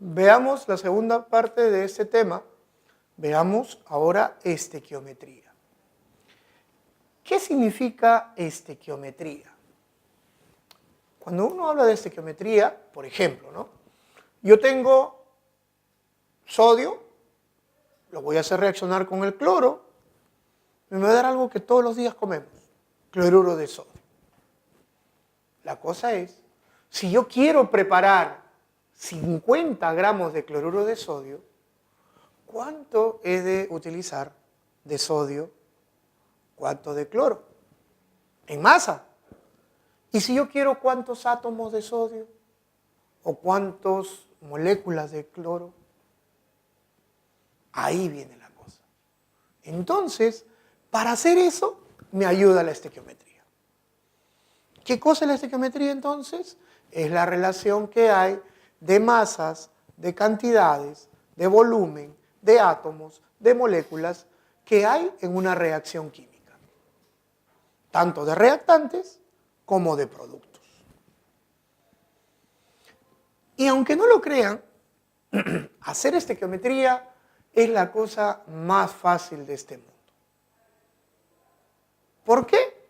Veamos la segunda parte de este tema. Veamos ahora estequiometría. ¿Qué significa estequiometría? Cuando uno habla de estequiometría, por ejemplo, ¿no? Yo tengo sodio, lo voy a hacer reaccionar con el cloro, me va a dar algo que todos los días comemos, cloruro de sodio. La cosa es, si yo quiero preparar 50 gramos de cloruro de sodio, ¿cuánto he de utilizar de sodio? ¿Cuánto de cloro? En masa. ¿Y si yo quiero cuántos átomos de sodio? ¿O cuántas moléculas de cloro? Ahí viene la cosa. Entonces, para hacer eso, me ayuda la estequiometría. ¿Qué cosa es la estequiometría entonces? Es la relación que hay de masas, de cantidades, de volumen, de átomos, de moléculas que hay en una reacción química. Tanto de reactantes como de productos. Y aunque no lo crean, hacer estequiometría es la cosa más fácil de este mundo. ¿Por qué?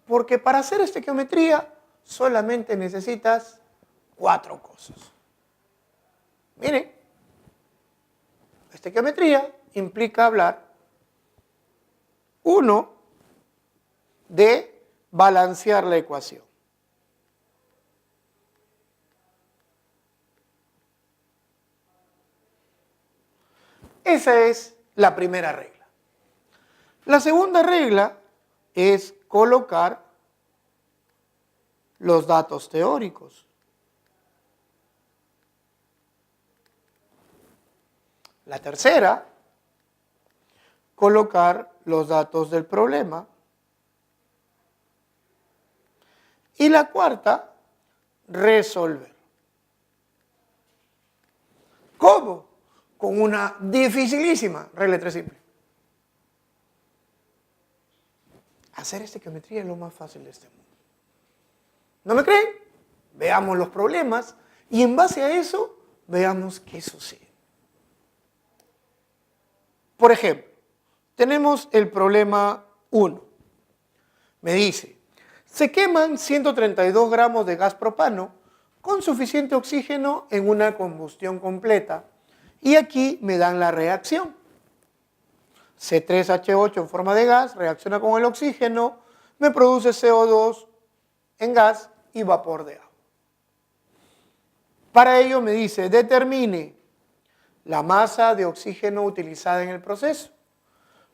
Porque para hacer estequiometría solamente necesitas 4 cosas. Miren, estequiometría implica hablar, 1, de balancear la ecuación. Esa es la primera regla. La segunda regla es colocar los datos teóricos. La tercera, colocar los datos del problema. Y la cuarta, resolver. ¿Cómo? Con una dificilísima regla de 3 simple. Hacer estequiometría es lo más fácil de este mundo. ¿No me creen? Veamos los problemas y en base a eso veamos qué sucede. Por ejemplo, tenemos el problema 1. Me dice, se queman 132 gramos de gas propano con suficiente oxígeno en una combustión completa y aquí me dan la reacción. C3H8 en forma de gas reacciona con el oxígeno, me produce CO2 en gas y vapor de agua. Para ello me dice, determine la masa de oxígeno utilizada en el proceso,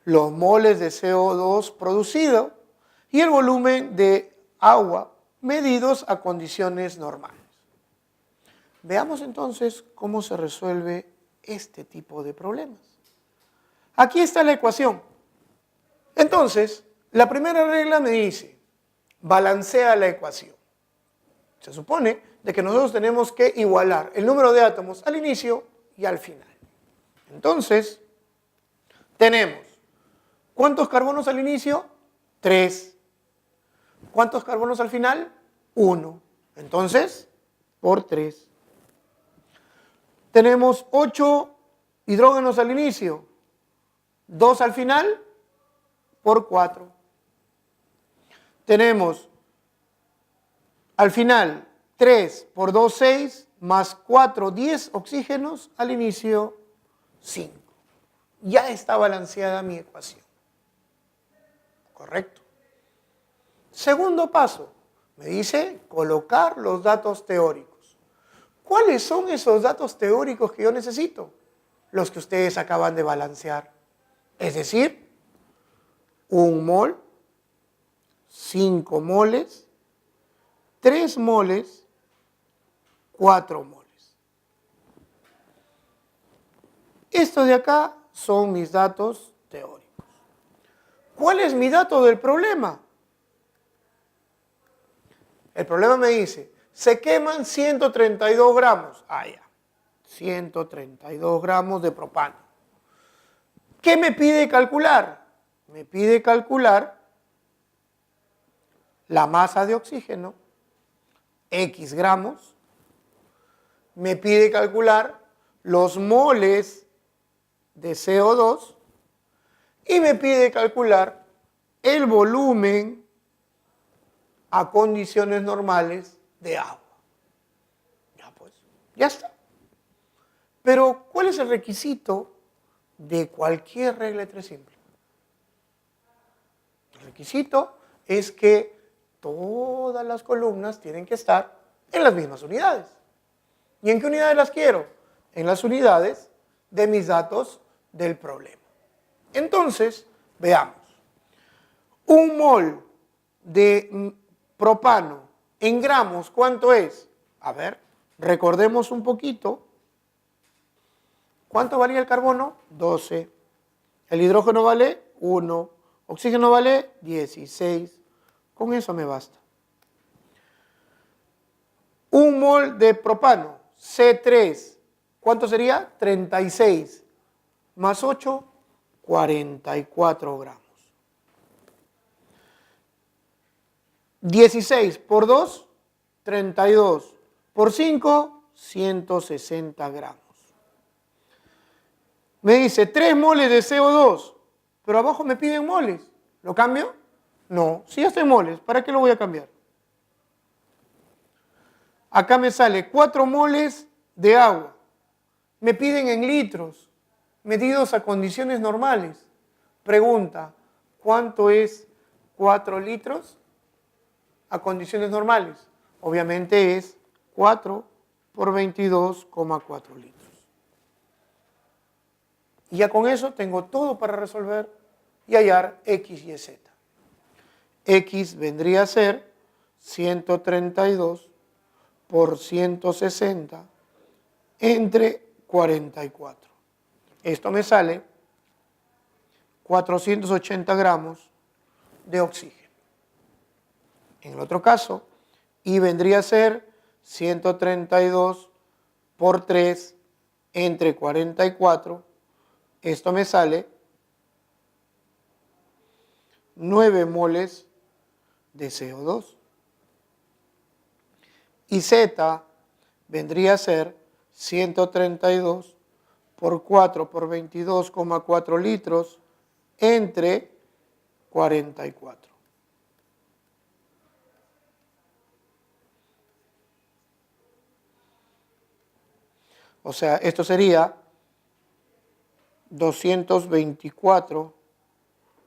los moles de CO2 producido y el volumen de agua medidos a condiciones normales. Veamos entonces cómo se resuelve este tipo de problemas. Aquí está la ecuación. Entonces, la primera regla me dice, balancea la ecuación. Se supone de que nosotros tenemos que igualar el número de átomos al inicio y al final. Entonces, tenemos, ¿cuántos carbonos al inicio? 3. ¿Cuántos carbonos al final? 1. Entonces, por 3. Tenemos 8 hidrógenos al inicio, 2 al final, por 4. Tenemos al final 3 por 2, 6, más 4, 10 oxígenos, al inicio 5. Ya está balanceada mi ecuación. ¿Correcto? Segundo paso, me dice colocar los datos teóricos. ¿Cuáles son esos datos teóricos que yo necesito? Los que ustedes acaban de balancear. Es decir, 1 mol, 5 moles, 3 moles, 4 moles. Estos de acá son mis datos teóricos. ¿Cuál es mi dato del problema? El problema me dice, se queman 132 gramos. Ah, ya. 132 gramos de propano. ¿Qué me pide calcular? Me pide calcular la masa de oxígeno, X gramos. Me pide calcular los moles de CO2 y me pide calcular el volumen a condiciones normales de agua. Ya pues, ya está. Pero, ¿cuál es el requisito de cualquier regla de tres simple? El requisito es que todas las columnas tienen que estar en las mismas unidades. ¿Y en qué unidades las quiero? En las unidades de mis datos del problema. Entonces, veamos. Un mol de propano en gramos, ¿cuánto es? A ver, recordemos un poquito. ¿Cuánto valía el carbono? 12. El hidrógeno vale 1. Oxígeno vale 16. Con eso me basta. Un mol de propano, C3, ¿cuánto sería? 36. Más 8, 44 gramos. 16 por 2, 32. Por 5, 160 gramos. Me dice 3 moles de CO2, pero abajo me piden moles. ¿Lo cambio? No, si ya estoy en moles, ¿para qué lo voy a cambiar? Acá me sale 4 moles de agua. Me piden en litros, medidos a condiciones normales. Pregunta, ¿cuánto es 4 litros a condiciones normales? Obviamente es 4 por 22,4 litros. Y ya con eso tengo todo para resolver y hallar X y Z. X vendría a ser 132 por 160 entre 44. Esto me sale 480 gramos de oxígeno. En el otro caso, Y vendría a ser 132 por 3 entre 44. Esto me sale 9 moles de CO2. Y Z vendría a ser 132 por 4 por 22,4 litros entre 44. O sea, esto sería 224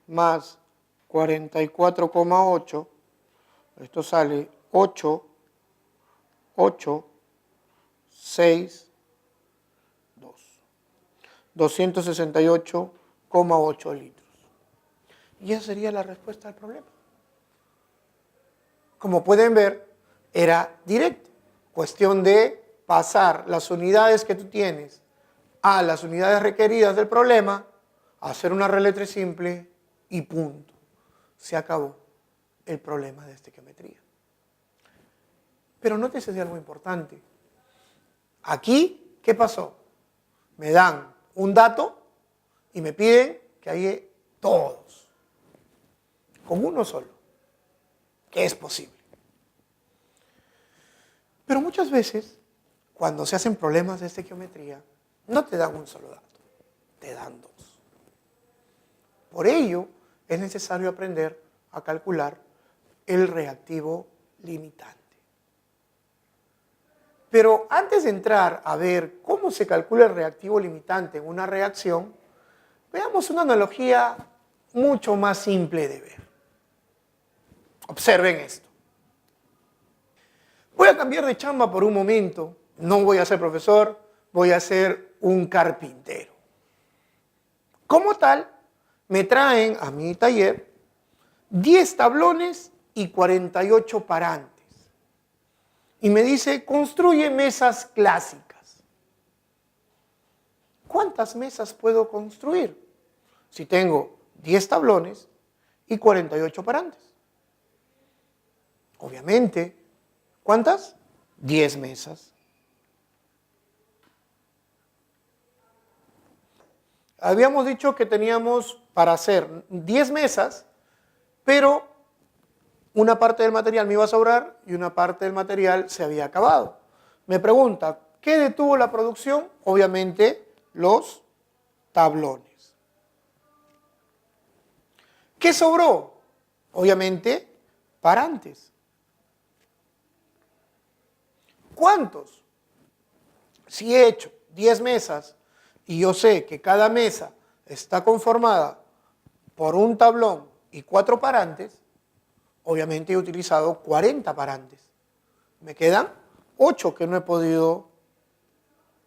más 44,8. Esto sale 8, 6, 2. 268,8 litros. Y esa sería la respuesta al problema. Como pueden ver, era directo. Cuestión de pasar las unidades que tú tienes a las unidades requeridas del problema, hacer una regla de tres simple y punto. Se acabó el problema de estequiometría. Pero nótese de algo importante. Aquí, ¿qué pasó? Me dan un dato y me piden que halle todos, con uno solo, que es posible. Pero muchas veces, cuando se hacen problemas de estequiometría, no te dan un solo dato, te dan dos. Por ello, es necesario aprender a calcular el reactivo limitante. Pero antes de entrar a ver cómo se calcula el reactivo limitante en una reacción, veamos una analogía mucho más simple de ver. Observen esto. Voy a cambiar de chamba por un momento. No voy a ser profesor, voy a ser un carpintero. Como tal, me traen a mi taller 10 tablones y 48 parantes. Y me dice, construye mesas clásicas. ¿Cuántas mesas puedo construir? Si tengo 10 tablones y 48 parantes. Obviamente, ¿cuántas? 10 mesas. Habíamos dicho que teníamos para hacer 10 mesas, pero una parte del material me iba a sobrar y una parte del material se había acabado. Me pregunta, ¿qué detuvo la producción? Obviamente los tablones. ¿Qué sobró? Obviamente parantes. ¿Cuántos? Si he hecho 10 mesas y yo sé que cada mesa está conformada por un tablón y 4 parantes, obviamente he utilizado 40 parantes. Me quedan 8 que no he podido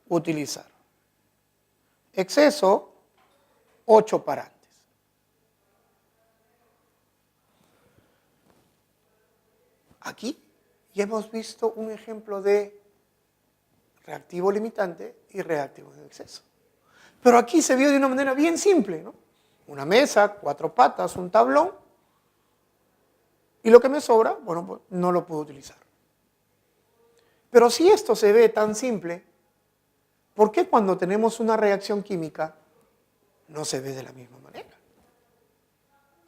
utilizar. Exceso, 8 parantes. Aquí ya hemos visto un ejemplo de reactivo limitante y reactivo en exceso. Pero aquí se vio de una manera bien simple, ¿no? Una mesa, 4 patas, un tablón, y lo que me sobra, bueno, pues no lo puedo utilizar. Pero si esto se ve tan simple, ¿por qué cuando tenemos una reacción química no se ve de la misma manera?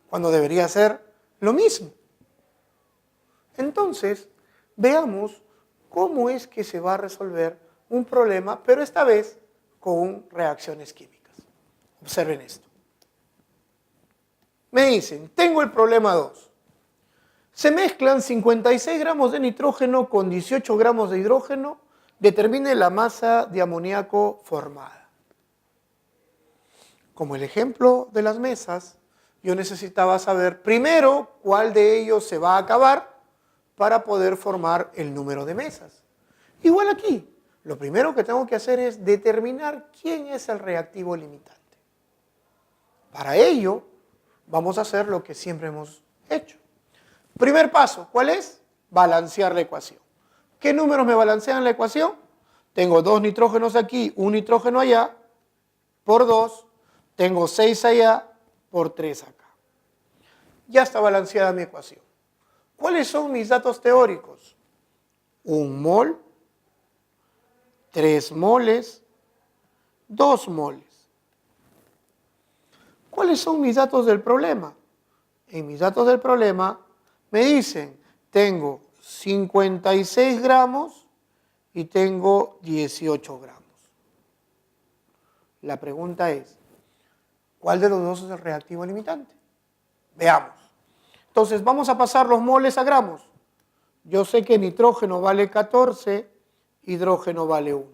Cuando debería ser lo mismo. Entonces, veamos cómo es que se va a resolver un problema, pero esta vez con reacciones químicas. Observen esto. Me dicen, tengo el problema 2. Se mezclan 56 gramos de nitrógeno con 18 gramos de hidrógeno. Determine la masa de amoníaco formada. Como el ejemplo de las mesas, yo necesitaba saber primero cuál de ellos se va a acabar para poder formar el número de mesas. Igual aquí, lo primero que tengo que hacer es determinar quién es el reactivo limitante. Para ello, vamos a hacer lo que siempre hemos hecho. Primer paso, ¿cuál es? Balancear la ecuación. ¿Qué números me balancean la ecuación? Tengo 2 nitrógenos aquí, un nitrógeno allá, por 2. Tengo 6 allá, por 3 acá. Ya está balanceada mi ecuación. ¿Cuáles son mis datos teóricos? 1 mol, 3 moles, 2 moles. ¿Cuáles son mis datos del problema? En mis datos del problema me dicen, tengo 56 gramos y tengo 18 gramos. La pregunta es, ¿cuál de los dos es el reactivo limitante? Veamos. Entonces, vamos a pasar los moles a gramos. Yo sé que nitrógeno vale 14, hidrógeno vale 1.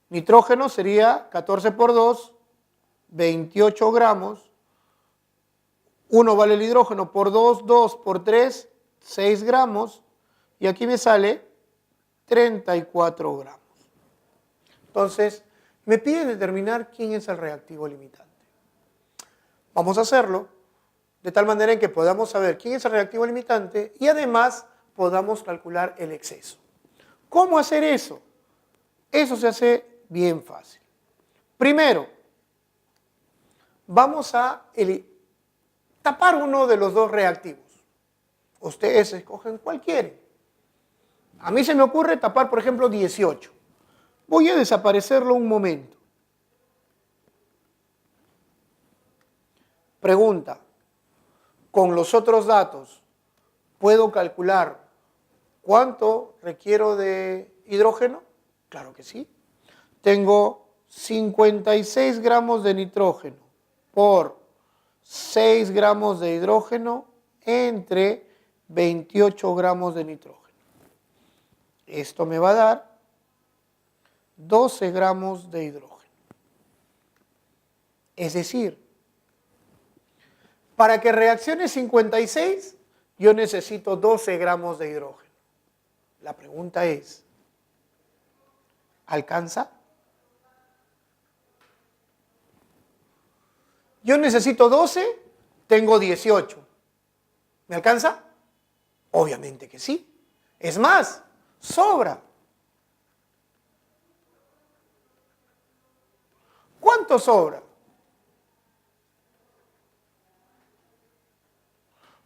Nitrógeno sería 14 por 2, 28 gramos. 1 vale el hidrógeno por 2, 2 por 3, 6 gramos. Y aquí me sale 34 gramos. Entonces, me piden determinar quién es el reactivo limitante. Vamos a hacerlo de tal manera en que podamos saber quién es el reactivo limitante y además podamos calcular el exceso. ¿Cómo hacer eso? Eso se hace bien fácil. Primero, vamos a tapar uno de los dos reactivos. Ustedes escogen cuál quieren. A mí se me ocurre tapar, por ejemplo, 18. Voy a desaparecerlo un momento. Pregunta. Con los otros datos, ¿puedo calcular cuánto requiero de hidrógeno? Claro que sí. Tengo 56 gramos de nitrógeno por 6 gramos de hidrógeno entre 28 gramos de nitrógeno. Esto me va a dar 12 gramos de hidrógeno. Es decir, para que reaccione 56, yo necesito 12 gramos de hidrógeno. La pregunta es, ¿alcanza? Yo necesito 12, tengo 18. ¿Me alcanza? Obviamente que sí. Es más, sobra. ¿Cuánto sobra?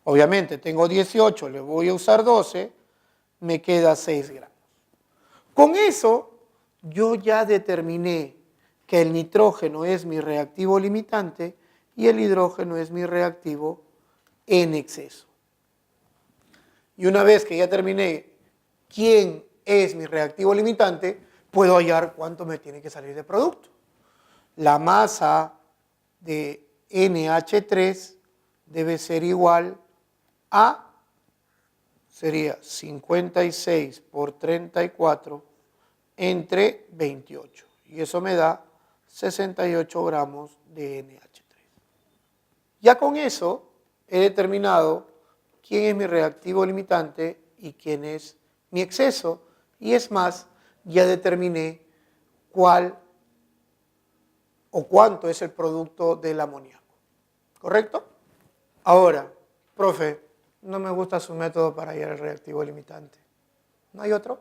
Obviamente tengo 18, le voy a usar 12, me queda 6 gramos. Con eso yo ya determiné que el nitrógeno es mi reactivo limitante y el hidrógeno es mi reactivo en exceso. Y una vez que ya terminé quién es mi reactivo limitante, puedo hallar cuánto me tiene que salir de producto. La masa de NH3 debe ser igual a, sería 56 por 34 entre 28. Y eso me da 68 gramos de NH3. Ya con eso he determinado quién es mi reactivo limitante y quién es mi exceso. Y es más, ya determiné cuál o cuánto es el producto del amoníaco. ¿Correcto? Ahora, profe, no me gusta su método para hallar el reactivo limitante. ¿No hay otro?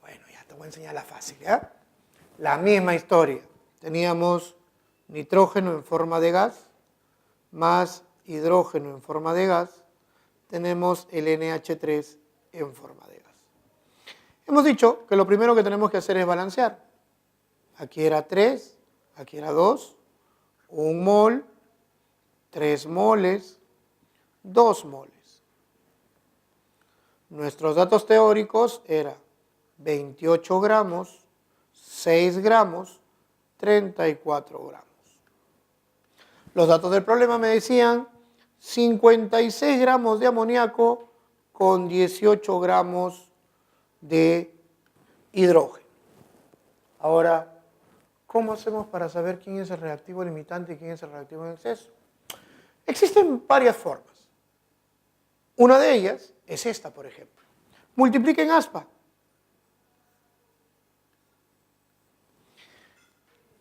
Bueno, ya te voy a enseñar la fácil, ¿ya? La misma historia. Teníamos nitrógeno en forma de gas más hidrógeno en forma de gas. Tenemos el NH3 en forma de gas. Hemos dicho que lo primero que tenemos que hacer es balancear. Aquí era 3, aquí era 2, 1 mol, 3 moles, 2 moles. Nuestros datos teóricos eran 28 gramos, 6 gramos, 34 gramos. Los datos del problema me decían 56 gramos de amoníaco con 18 gramos de hidrógeno. Ahora, ¿cómo hacemos para saber quién es el reactivo limitante y quién es el reactivo en exceso? Existen varias formas. Una de ellas es esta, por ejemplo. Multipliquen aspa.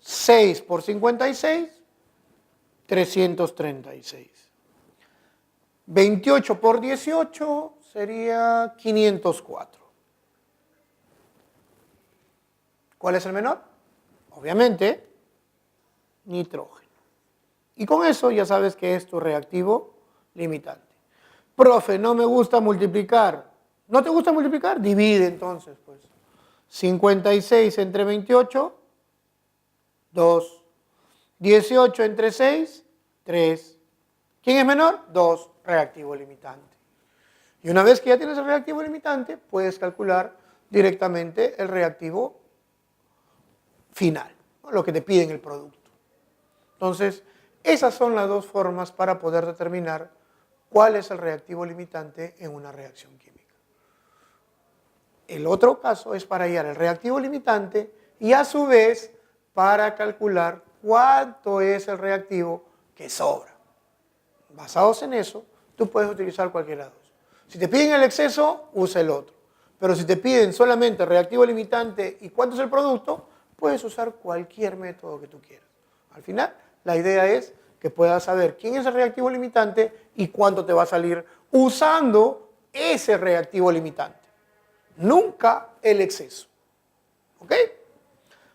6 por 56, 336. 28 por 18 sería 504. ¿Cuál es el menor? Obviamente, nitrógeno. Y con eso ya sabes que es tu reactivo limitante. Profe, no me gusta multiplicar. ¿No te gusta multiplicar? Divide entonces, pues. 56 entre 28, 2. 18 entre 6, 3. ¿Quién es menor? 2, reactivo limitante. Y una vez que ya tienes el reactivo limitante, puedes calcular directamente el reactivo final, ¿no? Lo que te pide en el producto. Entonces, esas son las dos formas para poder determinar cuál es el reactivo limitante en una reacción química. El otro caso es para hallar el reactivo limitante y a su vez para calcular cuánto es el reactivo que sobra. Basados en eso, tú puedes utilizar cualquiera de los dos. Si te piden el exceso, usa el otro. Pero si te piden solamente el reactivo limitante y cuánto es el producto, puedes usar cualquier método que tú quieras. Al final, la idea es que puedas saber quién es el reactivo limitante y cuánto te va a salir usando ese reactivo limitante. Nunca el exceso. ¿Ok?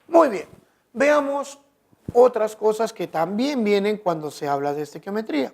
Muy bien. Veamos otras cosas que también vienen cuando se habla de estequiometría.